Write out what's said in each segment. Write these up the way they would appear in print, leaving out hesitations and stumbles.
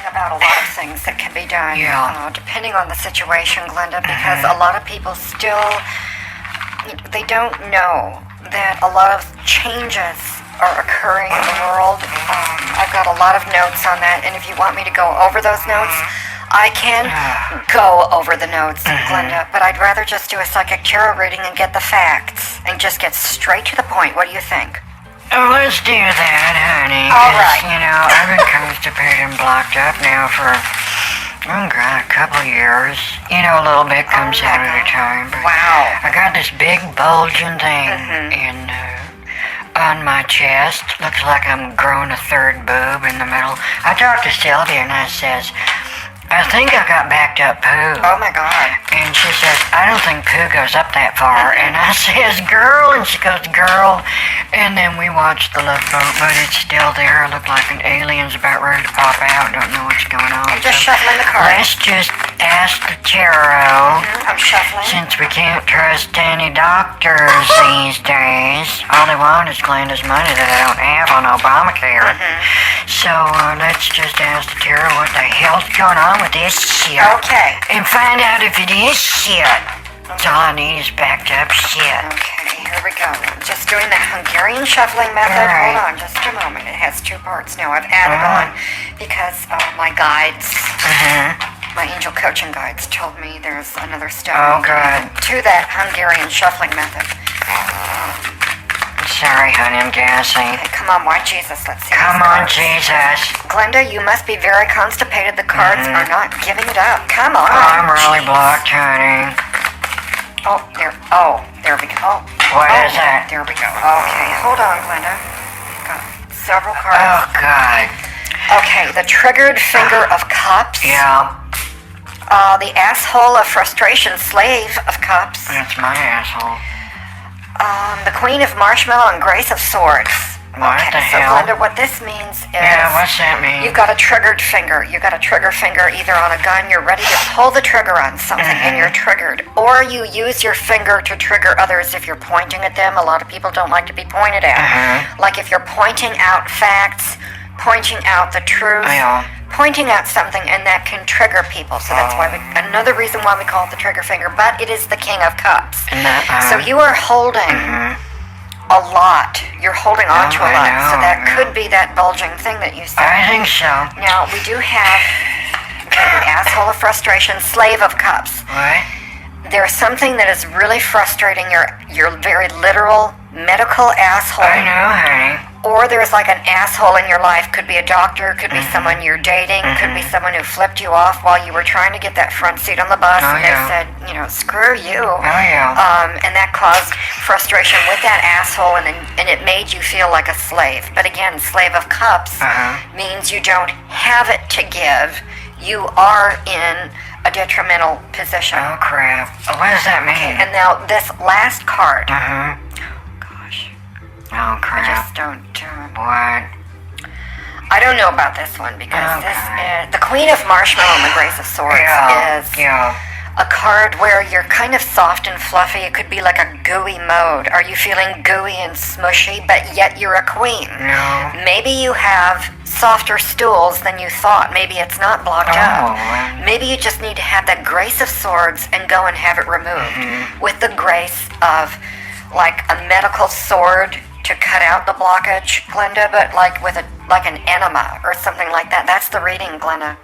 about a lot of things that can be done, depending on the situation, Glenda, because a lot of people still, they don't know that a lot of changes are occurring in the world. I've got a lot of notes on that, and if you want me to go over those notes, I can go over the notes, Glenda, but I'd rather just do a psychic tarot reading and get the facts and just get straight to the point. What do you think? Oh, let's do that, honey. All right. You know, I've been constipated and blocked up now for, a couple of years. You know, a little bit comes out at a time. But wow. I got this big bulging thing on my chest. Looks like I'm growing a third boob in the middle. I talked to Sylvia and I says, I think I got backed up poo. Oh my God. And she says, I don't think poo goes up that far. And I says, girl. And she goes, girl. And then we watched the Love Boat, but it's still there. It looked like an alien's about ready to pop out. Don't know what's going on. I'm just shuffling the cards. Let's just ask the tarot. I'm shuffling. Since we can't trust any doctors these days. All they want is Glenda's money that I don't have on Obamacare. So let's just ask the tarot what the hell's going on with this shit. Okay. And find out if it is shit. That's all I need is backed up shit. Okay, here we go. Just doing the Hungarian shuffling method. Right. Hold on just a moment. It has 2 parts now. I've added on because my guides, my angel coaching guides told me there's another step to that Hungarian shuffling method. Sorry, honey, I'm gassing. Okay, come on, why Jesus? Let's see. Come on, Jesus. Glenda, you must be very constipated. The cards are not giving it up. Come on. I'm really blocked, honey. There we go. What is that? There we go. Okay, hold on, Glenda. Got several cards. Oh, God. Okay, the triggered finger of cups. Yeah. The asshole of frustration, slave of cups. That's my asshole. The queen of marshmallow and grace of swords. What the so hell? Glenda, what this means is... Yeah, what's that mean? You've got a triggered finger. You got a trigger finger either on a gun, you're ready to pull the trigger on something and you're triggered. Or you use your finger to trigger others if you're pointing at them. A lot of people don't like to be pointed at. Like if you're pointing out facts, pointing out the truth, pointing out something, and that can trigger people. So that's why another reason why we call it the trigger finger, but it is the King of Cups. So you are holding a lot. You're holding on to a lot. So that could be that bulging thing that you said. I think so. Now, we do have the asshole of frustration, slave of cups. What? There's something that is really frustrating your very literal medical asshole. I know, honey. Or there's like an asshole in your life. Could be a doctor, could be someone you're dating, could be someone who flipped you off while you were trying to get that front seat on the bus, and they said, screw you. And that caused frustration with that asshole, and it made you feel like a slave. But again, slave of cups means you don't have it to give. You are in a detrimental position. Oh, crap. What does that mean? And now this last card. Oh, crap. I just don't... What? I don't know about this one because this is... The Queen of Marshmallow and the Grace of Swords is a card where you're kind of soft and fluffy. It could be like a gooey mode. Are you feeling gooey and smushy, but yet you're a queen? No. Maybe you have softer stools than you thought. Maybe it's not blocked up. Maybe you just need to have that Grace of Swords and go and have it removed with the grace of like a medical sword to cut out the blockage, Glenda, but like with an enema or something like that. That's the reading, Glenda.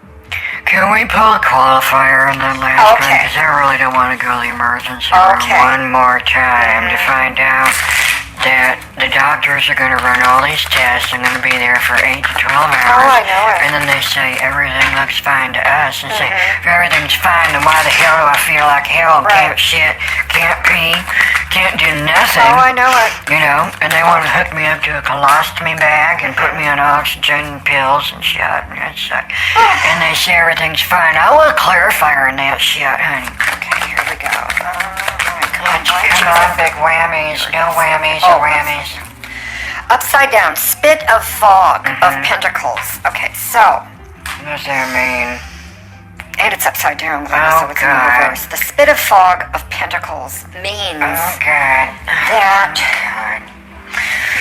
Can we pull a qualifier on that last one? Because I really don't want to go to the emergency room one more time to find out that the doctors are going to run all these tests. I'm going to be there for 8 to 12 hours. Oh, I know it. And then they say everything looks fine to us. And say, if everything's fine, then why the hell do I feel like hell? Can't shit, can't pee, can't do nothing. Oh, I know it. You know, and they want to hook me up to a colostomy bag and put me on oxygen pills and shit. And it's like, and they say everything's fine. I want a clarifier in that shit, honey. Okay, here we go. Come on, big whammies. No whammies or whammies. Upside down, spit of fog of pentacles. Okay, so. What does that mean? And it's upside down, Glenda, so it's in reverse. The spit of fog of pentacles means that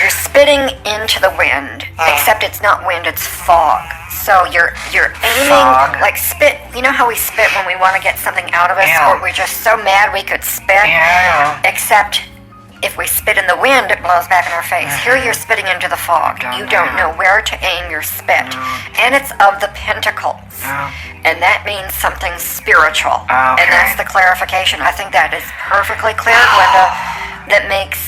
you're spitting into the wind, except it's not wind, it's fog. So you're aiming like spit. You know how we spit when we want to get something out of us, or we're just so mad we could spit? Yeah. Except if we spit in the wind, it blows back in our face. Here you're spitting into the fog. You don't know where to aim your spit. And it's of the pentacles. And that means something spiritual. And that's the clarification. I think that is perfectly clear, Glenda. That makes,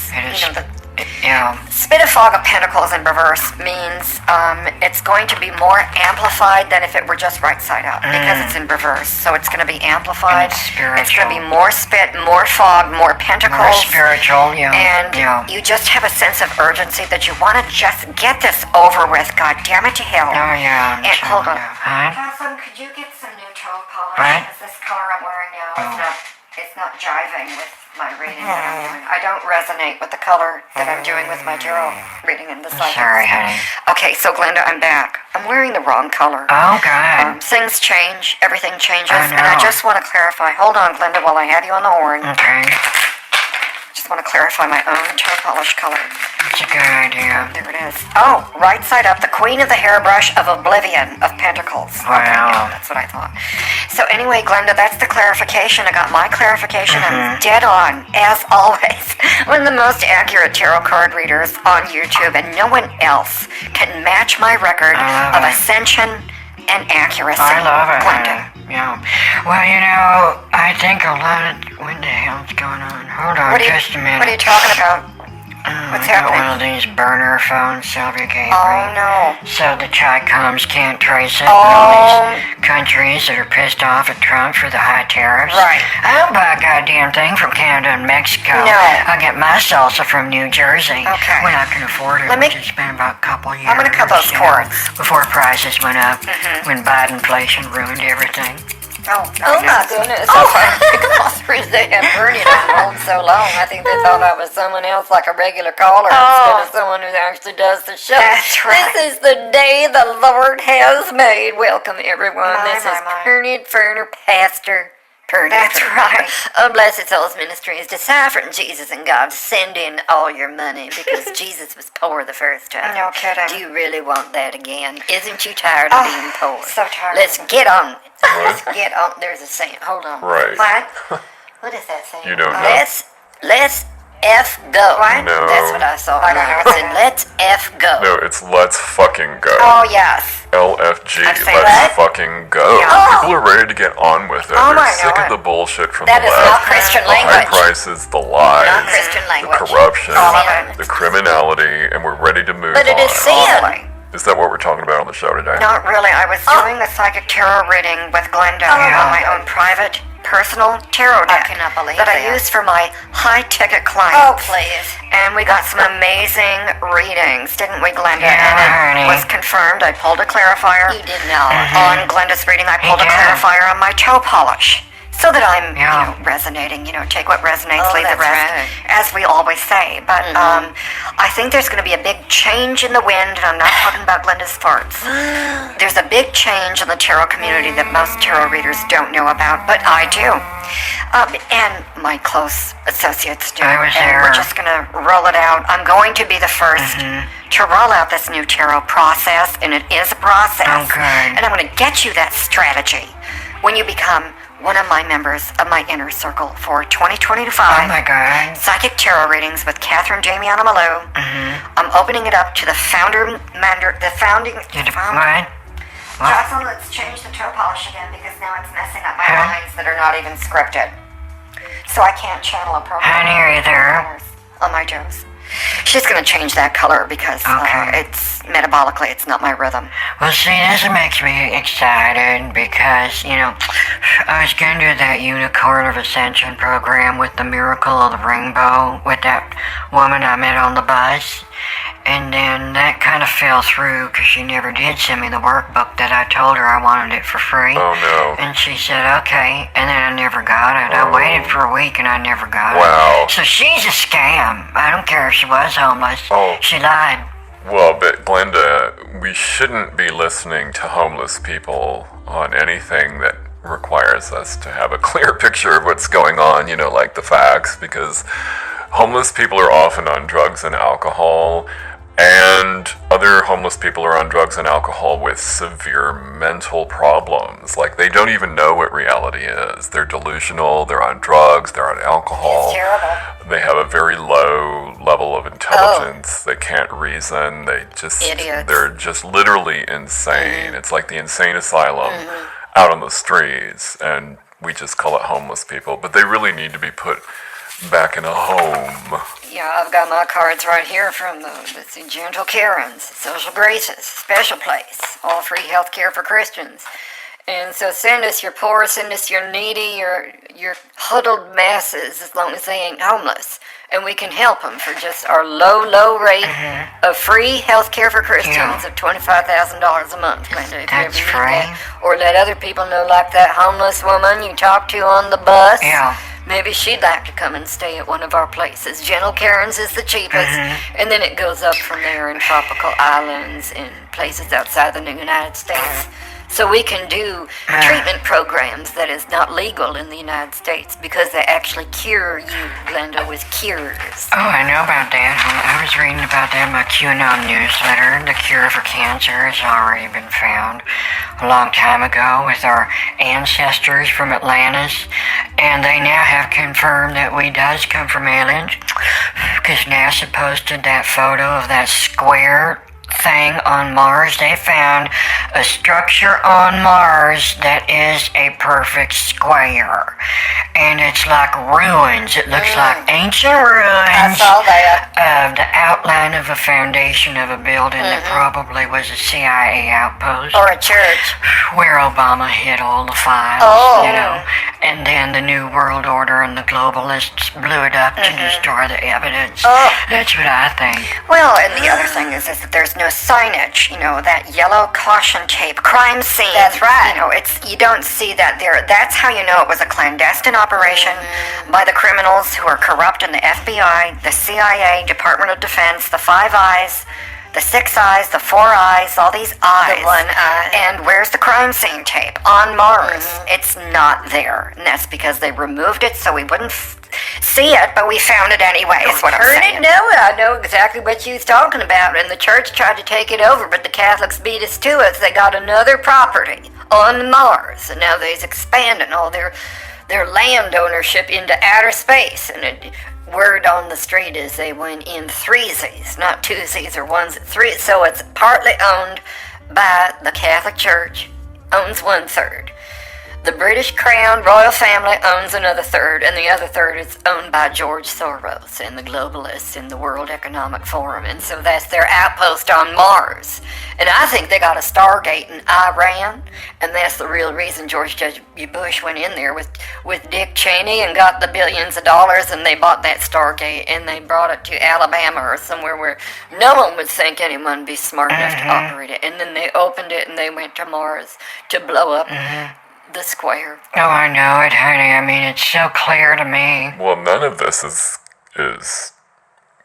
spit of fog of pentacles in reverse means it's going to be more amplified than if it were just right side up, because it's in reverse. So it's going to be amplified. It's going to be more spit, more fog, more pentacles. More spiritual, And you just have a sense of urgency that you want to just get this over with. God damn it to hell. Oh, yeah. And hold on. Huh? Could you get some new toe polish? What? Because this color I'm wearing now it's not jiving with my reading that I'm doing. I don't resonate with the color that I'm doing with my tarot reading in the cycle. Sorry, honey. Okay, so Glenda, I'm back. I'm wearing the wrong color. Oh, God. Things change. Everything changes. I know. And I just want to clarify. Hold on, Glenda, while I have you on the horn. Okay. Just want to clarify my own toe polish color. That's a good idea. There it is. Oh, right side up, the Queen of the Hairbrush of Oblivion of Pentacles. Wow. Okay, yeah, that's what I thought. So anyway, Glenda, that's the clarification. I got my clarification. I'm dead on, as always. One of the most accurate tarot card readers on YouTube, and no one else can match my record of ascension and accuracy. I love it. Glenda. Yeah. Well, I think a lot of... What the hell's going on? Hold on just a minute. What are you talking about? What's I got happening? one of these burner phones Sylvia gave me. Oh, no. So the Chi-Coms can't trace it. All these countries that are pissed off at Trump for the high tariffs. Right. I don't buy a goddamn thing from Canada and Mexico. No. I get my salsa from New Jersey. Okay. When I can afford it, which has been about a couple years. I'm going to cut those cords. Before prices went up. When Biden inflation ruined everything. Oh my goodness. Because they have heard it on hold so long, I think they thought I was someone else, like a regular caller, instead of someone who actually does the show. That's right. This is the day the Lord has made. Welcome, everyone. This is Pernid, Ferner, Pastor Pernid. That's right. Oh, Blessed Souls Ministries, deciphering Jesus and God. Send in all your money, because Jesus was poor the first time. No kidding. Do you really want that again? Isn't you tired of being poor? So tired. Let's get on. Let's get on. There's a saying. Hold on. Right. What? What is that saying? You don't know. Let's F go. What? No. That's what I saw. I said, let's F go. No, it's let's fucking go. Oh, yes. LFG, I'm saying let's what? fucking go. Yeah. People are ready to get on with it. Oh, They're I know sick of it. the bullshit from That the is left. not Christian The language. high prices, the lies, Not Christian language. the corruption, All of it. the criminality, and we're ready to move But it on. is sin. Is that what we're talking about on the show today? Not really. I was doing a psychic tarot reading with Glenda on my own private, personal tarot deck. I cannot believe that I that. use for my high-ticket clients. Oh, please. And we got some amazing readings, didn't we, Glenda? Yeah, and honey. it was confirmed. I pulled a clarifier. You did not. On Glenda's reading, I pulled a Yeah. clarifier on my toe polish. So that I'm, Yeah. resonating, take what resonates, Oh, leave the that's rest, right. as we always say. But I think there's going to be a big change in the wind, and I'm not talking about Glenda's farts. There's a big change in the tarot community that most tarot readers don't know about, but I do. And my close associates do. I was and there. we're just going to roll it out. I'm going to be the first to roll out this new tarot process, and it is a process. Oh, good. And I'm going to get you that strategy when you become one of my members of my inner circle for 2025. Oh my God. Psychic tarot readings with Katherine, Damiana, Milieu. I'm opening it up to the founding. What? Jonathon, let's change the toe polish again because now it's messing up my Huh? lines that are not even scripted. So I can't channel appropriately. Honey, are you there? On my toes. She's going to change that color because Okay. it's metabolically, it's not my rhythm. Well, see, this makes me excited because, I was going to do that Unicorn of Ascension program with the Miracle of the Rainbow with that woman I met on the bus. And then that kind of fell through because she never did send me the workbook that I told her I wanted it for free. Oh, no. And she said, okay. And then I never got it. I waited for a week and I never got Wow. it. So she's a scam. I don't care if she was homeless. Oh. She lied. Well, but Glenda, we shouldn't be listening to homeless people on anything that requires us to have a clear picture of what's going on, like the facts, because homeless people are often on drugs and alcohol, And other homeless people are on drugs and alcohol with severe mental problems. Like, they don't even know what reality is. They're delusional, they're on drugs, they're on alcohol. It's terrible. They have a very low level of intelligence. They can't reason. Idiots. They're just literally insane. It's like the insane asylum out on the streets, and we just call it homeless people. But they really need to be put back in a home. Yeah, I've got my cards right here from the Gentle Karens, Social Graces, Special Place, all free health care for Christians. And so send us your poor, send us your needy, your huddled masses, as long as they ain't homeless. And we can help them for just our low rate of free health care for Christians of $25,000 a month, Glenda. That's free. Or let other people know, like that homeless woman you talked to on the bus. Yeah. Maybe she'd like to come and stay at one of our places. Gentle Karen's is the cheapest, and then it goes up from there in tropical islands and places outside the United States. So we can do treatment programs that is not legal in the United States because they actually cure you, Glenda, with cures. Oh, I know about that. I was reading about that in my QAnon newsletter. The cure for cancer has already been found a long time ago with our ancestors from Atlantis. And they now have confirmed that we does come from aliens because NASA posted that photo of that square thing on Mars. They found a structure on Mars that is a perfect square, and it's like ruins. It looks like ancient ruins. I saw that. Of the outline of a foundation of a building that probably was a CIA outpost, Or a church. where Obama hid all the files, Oh. you know. And then the New World Order and the globalists blew it up to destroy the evidence. Oh. That's what I think. Well, and the other thing is that there's no signage, you know, that yellow caution tape, crime scene. That's right. You know, you don't see that there. That's how you know it was a clandestine operation by the criminals who are corrupt in the FBI, the CIA, Department of Defense, the Five Eyes, the Six Eyes, the Four Eyes, all these eyes. The one eye. And where's the crime scene tape? On Mars. It's not there. And that's because they removed it so we wouldn't see it, but we found it anyway, is what I'm saying. No, I know exactly what you're talking about. And the church tried to take it over, but the Catholics beat us to it. They got another property on Mars, and now they're expanding all their land ownership into outer space. And word on the street is they went in threesies, not twosies or ones, three. So it's partly owned by the Catholic Church, owns 1/3. The British Crown royal family owns another third, and the other third is owned by George Soros and the globalists in the World Economic Forum. And so that's their outpost on Mars. And I think they got a Stargate in Iran, and that's the real reason George W. Bush went in there with Dick Cheney and got the billions of dollars, and they bought that Stargate, and they brought it to Alabama or somewhere where no one would think anyone would be smart enough to operate it. And then they opened it, and they went to Mars to blow up the square. Oh, I know it, honey. I mean, it's so clear to me. Well, none of this is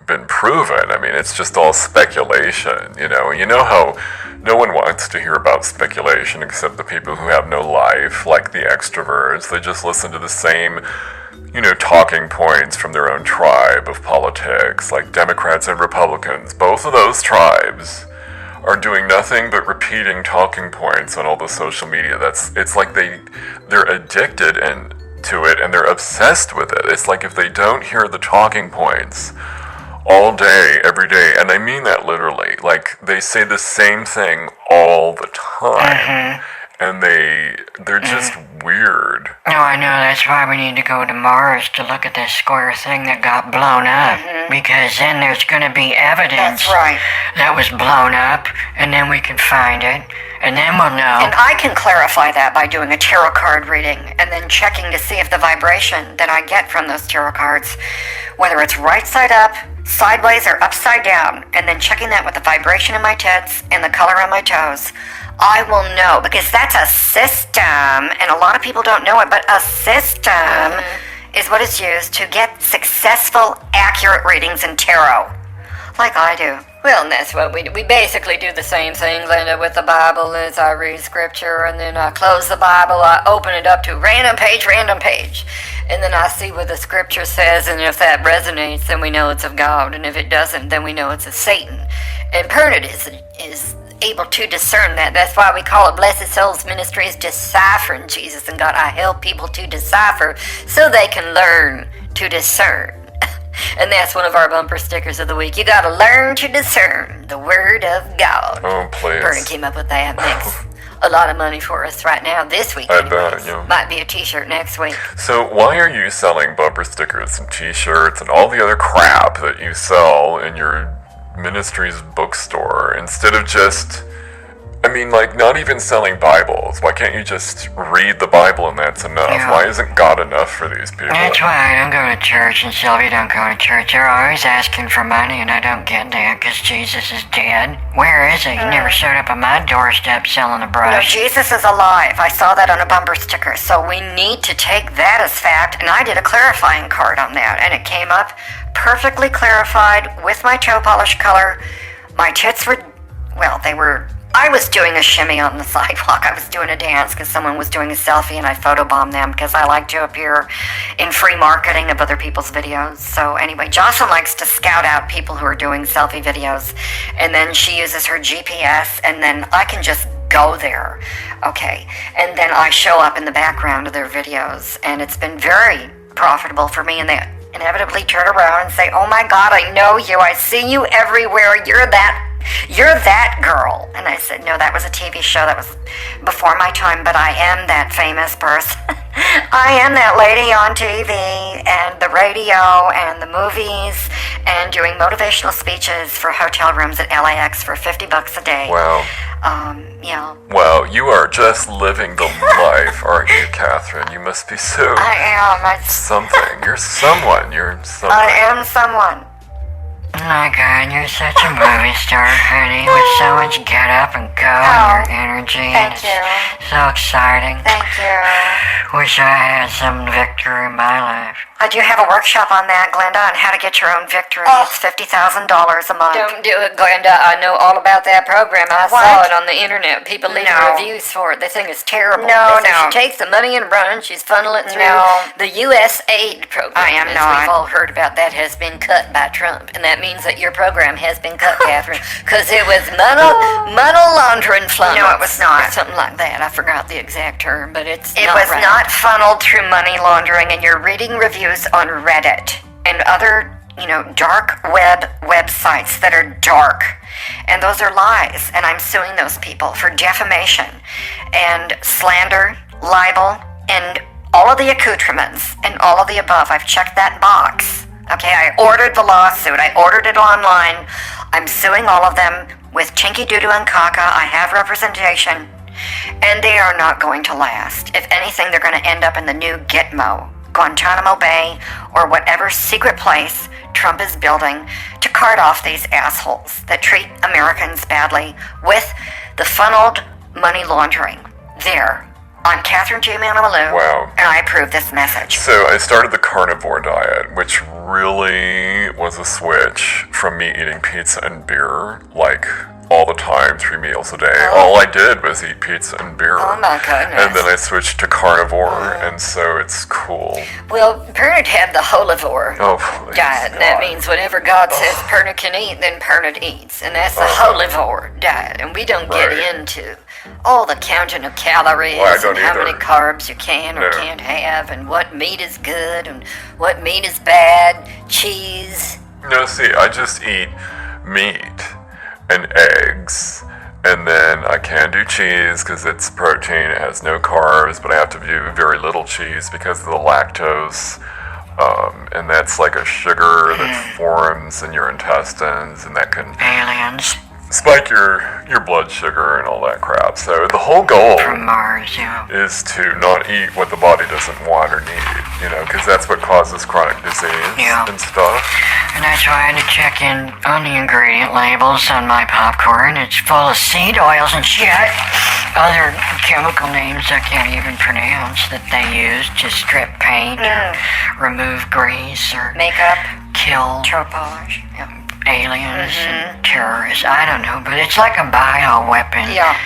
been proven. I mean, it's just all speculation, you know. You know how no one wants to hear about speculation except the people who have no life, like the extroverts. They just listen to the same, you know, talking points from their own tribe of politics, like Democrats and Republicans. Both of those tribes are doing nothing but repeating talking points on all the social media. It's like they're addicted to it, and they're obsessed with it. It's like if they don't hear the talking points all day, every day, and I mean that literally, like they say the same thing all the time, and they're just weird. No, I know. That's why we need to go to Mars to look at this square thing that got blown up. Because then there's going to be evidence That's right. that was blown up, and then we can find it, and then we'll know. And I can clarify that by doing a tarot card reading and then checking to see if the vibration that I get from those tarot cards, whether it's right side up, sideways, or upside down, and then checking that with the vibration in my tits and the color on my toes, I will know, because that's a system, and a lot of people don't know it, but a system is what is used to get successful, accurate readings in tarot, like I do. Well, and that's what we do. We basically do the same thing, Glenda, with the Bible. As I read scripture, and then I close the Bible, I open it up to random page, and then I see what the scripture says, and if that resonates, then we know it's of God, and if it doesn't, then we know it's of Satan. And Pernid is able to discern that. That's why we call it Blessed Souls Ministries, deciphering Jesus and God. I help people to decipher so they can learn to discern. And that's one of our bumper stickers of the week. You gotta learn to discern the Word of God. Oh, please. Pernid came up with that. Makes a lot of money for us right now, this week. I bet, yeah. Might be a t-shirt next week. So why are you selling bumper stickers and t-shirts and all the other crap that you sell in your ministry's bookstore instead of just, not even selling Bibles? Why can't you just read the Bible and that's enough? Yeah. Why isn't God enough for these people? That's why I don't go to church, and Sylvia don't go to church. They're always asking for money, and I don't get that because Jesus is dead. Where is he? He never showed up on my doorstep selling a No, brush. Jesus is alive. I saw that on a bumper sticker, so we need to take that as fact. And I did a clarifying card on that, and it came up perfectly clarified with my toe polish color. My tits were, I was doing a shimmy on the sidewalk. I was doing a dance because someone was doing a selfie, and I photobombed them because I like to appear in free marketing of other people's videos. So anyway, Jocelyn likes to scout out people who are doing selfie videos, and then she uses her GPS, and then I can just go there. Okay, and then I show up in the background of their videos, and it's been very profitable for me, and they inevitably turn around and say, "Oh my God, I know you. I see you everywhere. You're that girl." And I said, "No, that was a TV show. That was before my time, but I am that famous person. I am that lady on TV and the radio and the movies and doing motivational speeches for hotel rooms at LAX for $50 a day." Wow. Yeah. Wow, you are just living the life, aren't you, Catherine? You must be so I am. something. You're someone. You're something. I am someone. Oh my God, you're such a movie star, honey, with so much get up and go and your energy. And Thank you. it's so exciting. Thank you. Wish I had some victory in my life. I do have a workshop on that, Glenda, on how to get your own victory. It's $50,000 a month. Don't do it, Glenda. I know all about that program. I saw What? it on the internet. People leave No. reviews for it. They think it's terrible. No, They say no. She takes the money and runs. She's funneling it through No. the USAID program. I am as not. We've all heard about that has been cut by Trump, and that means that your program has been cut, Catherine, because it was money laundering funnels. No, it was not. Or something like that. I forgot the exact term, but it was right. not funneled through money laundering, and you're reading reviews on Reddit and other, dark web websites that are dark. And those are lies, and I'm suing those people for defamation and slander, libel, and all of the accoutrements and all of the above. I've checked that box. Okay, I ordered the lawsuit. I ordered it online. I'm suing all of them with Chinky Doodoo and Kaka. I have representation. And they are not going to last. If anything, they're going to end up in the new Gitmo, Guantanamo Bay, or whatever secret place Trump is building to cart off these assholes that treat Americans badly with the funneled money laundering. There, I'm Katherine J. Milieu, Wow. and I approve this message. So I started the carnivore diet, which really was a switch from me eating pizza and beer, all the time, 3 meals a day. All I did was eat pizza and beer. Oh my goodness. And then I switched to carnivore, and so it's cool. Well, Pernid had the holivore Oh, please, diet, and that God. means whatever God says Pernid can eat, then Pernid eats, and that's the holivore diet. And we don't get Right. into all the counting of calories Well, I don't and how either. many carbs you can or No. can't have, and what meat is good and what meat is bad, cheese. No, see, I just eat meat and eggs, and then I can do cheese because it's protein, it has no carbs, but I have to do very little cheese because of the lactose, and that's like a sugar that forms in your intestines, and that can Aliens spike your blood sugar and all that crap. So the whole goal from Mars, yeah. is to not eat what the body doesn't want or need, because that's what causes chronic disease Yeah. and stuff. And that's why I had to check in on the ingredient labels on my popcorn. It's full of seed oils and shit. Other chemical names I can't even pronounce that they use to strip paint or remove grease or Makeup, kill toe polish. aliens and terrorists. I don't know, but it's like a bioweapon. Yeah.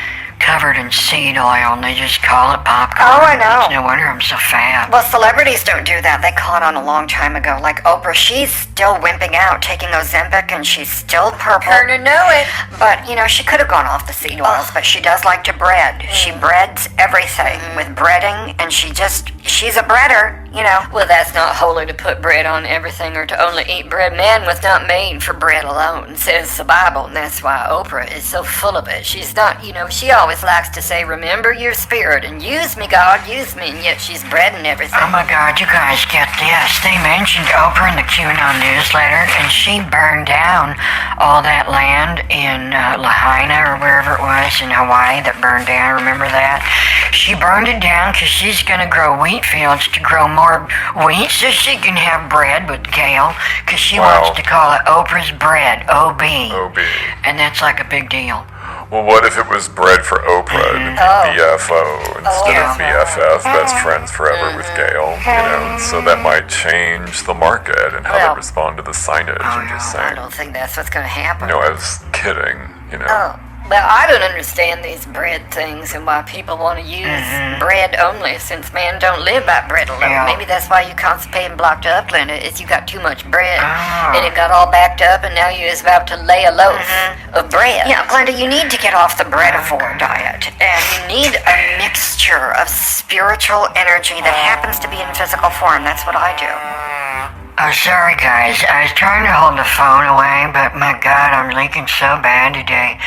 covered in seed oil, and they just call it popcorn. Oh, I know. It's no wonder I'm so fat. Well, celebrities don't do that. They caught on a long time ago. Like Oprah, she's still wimping out, taking Ozempic, and she's still purple. Pernid know it. But, she could have gone off the seed oils, but she does like to bread. She breads everything with breading, and she's a breader, Well, that's not holy to put bread on everything or to only eat bread. Man was not made for bread alone, says the Bible, and that's why Oprah is so full of it. She's not, she always likes to say, remember your spirit, and use me, God, use me, and yet she's breading everything. Oh my God, you guys get this. They mentioned Oprah in the QAnon newsletter, and she burned down all that land in Lahaina or wherever it was in Hawaii that burned down. Remember that? She burned it down because she's going to grow wheat fields to grow more wheat so she can have bread with kale, because she wants to call it Oprah's bread, OB. OB. And that's like a big deal. Well, what if it was bread for Oprah? It'd be BFO instead of BFF, best friends forever with Gail, So that might change the market and how they respond to the signage. I'm just saying. I don't think that's what's going to happen. No, I was kidding, Well, I don't understand these bread things and why people want to use bread only, since man don't live by bread alone. Yeah. Maybe that's why you constipated and blocked up, Glenda, is you got too much bread, and it got all backed up, and now you're about to lay a loaf of bread. Yeah, Glenda, you need to get off the breadivore diet, and you need a mixture of spiritual energy that happens to be in physical form. That's what I do. Oh, sorry guys, I was trying to hold the phone away, but my God, I'm leaking so bad today.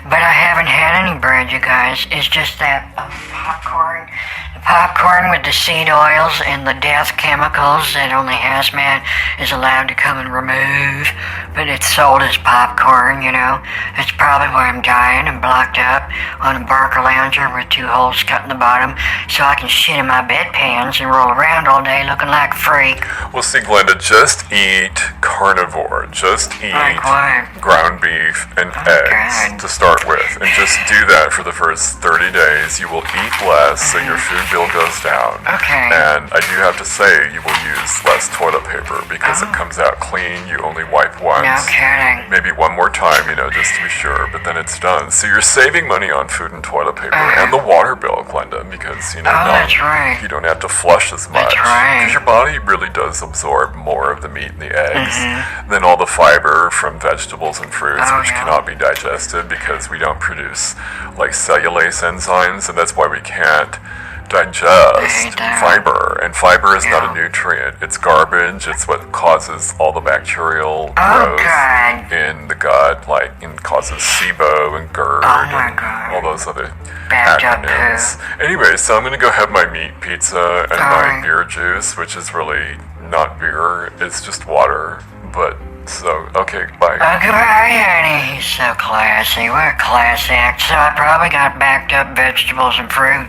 But I haven't had any bread, you guys. It's just that popcorn. The popcorn with the seed oils and the death chemicals that only hazmat is allowed to come and remove. But it's sold as popcorn, That's probably why I'm dying and blocked up on a Barker Lounger with 2 holes cut in the bottom, so I can shit in my bedpans and roll around all day looking like a freak. Well, see, Glenda, just eat carnivore. Just eat ground beef and eggs to start with. And just do that for the first 30 days. You will eat less, so your food bill goes down. Okay. And I do have to say, you will use less toilet paper because it comes out clean. You only wipe once. No kidding. Maybe one more time, just to be sure, but then it's done. So you're saving money on food and toilet paper and the water bill, Glenda, because, that's right. You don't have to flush as much. That's right. Because your body really does absorb more of the meat and the eggs than all the fiber from vegetables and fruits, which cannot be digested because we don't produce, cellulase enzymes, and that's why we can't digest fiber, and fiber is not a nutrient. It's garbage. It's what causes all the bacterial growth in the gut, and causes SIBO and GERD and all those other acronyms. Anyway, so I'm going to go have my meat pizza and my beer juice, which is really not beer. It's just water, but... So, okay, bye. Goodbye, honey. He's so classy. What a class act. So I probably got backed up vegetables and fruit,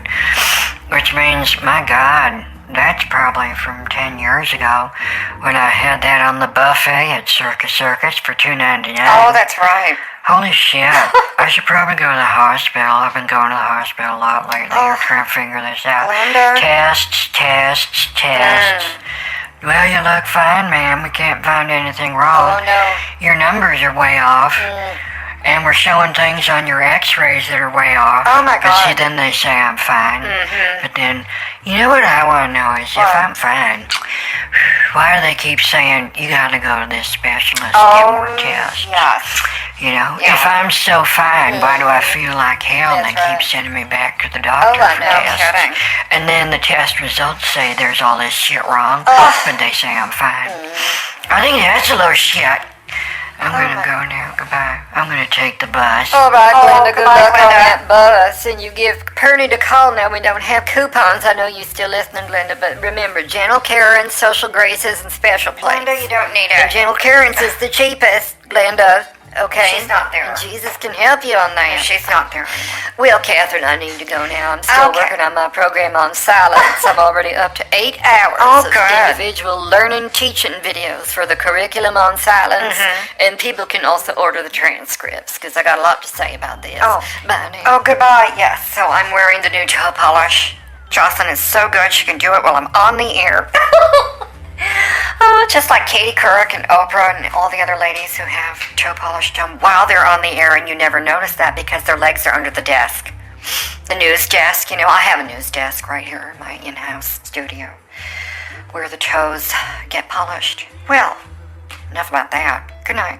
which means, my God, that's probably from 10 years ago when I had that on the buffet at Circus for $2.99. Oh, that's right. Holy shit. I should probably go to the hospital. I've been going to the hospital a lot lately. You're trying to figure this out. Glenda. Tests. Well, you look fine, ma'am. We can't find anything wrong. Oh, no. Your numbers are way off. And we're showing things on your x-rays that are way off. Oh, my But see, God. then they say I'm fine. But then, you know what I want to know is if I'm fine, why do they keep saying you got to go to this specialist to get more tests? Yes. If I'm so fine, why do I feel like hell? And they keep sending me back to the doctor for tests. Kidding. And then the test results say there's all this shit wrong, but they say I'm fine. I think that's a little shit. I'm gonna go now. Goodbye. I'm gonna take the bus. All right, Glenda, good goodbye, luck on Glenda. that bus. And you give Pernid a call now. We don't have coupons. I know you're still listening, Glenda, but remember, Gentle Karen's, Social Graces, and Special Plates. Glenda, you don't need And it. Gentle Karen's is the cheapest, Glenda. Okay? She's not there. And Jesus can help you on that. She's not there anymore. Well, Katherine, I need to go now. I'm still Okay. working on my program on silence. I'm already up to 8 hours of good. individual learning, teaching videos for the curriculum on silence. And people can also order the transcripts, because I got a lot to say about this. Bye now. Oh, goodbye. Yes, so I'm wearing the new toe polish. Jocelyn is so good, she can do it while I'm on the air. Just like Katie Couric and Oprah and all the other ladies who have toe polish done while they're on the air, and you never notice that because their legs are under the desk. The news desk, I have a news desk right here in my in-house studio where the toes get polished. Well, enough about that. Good night.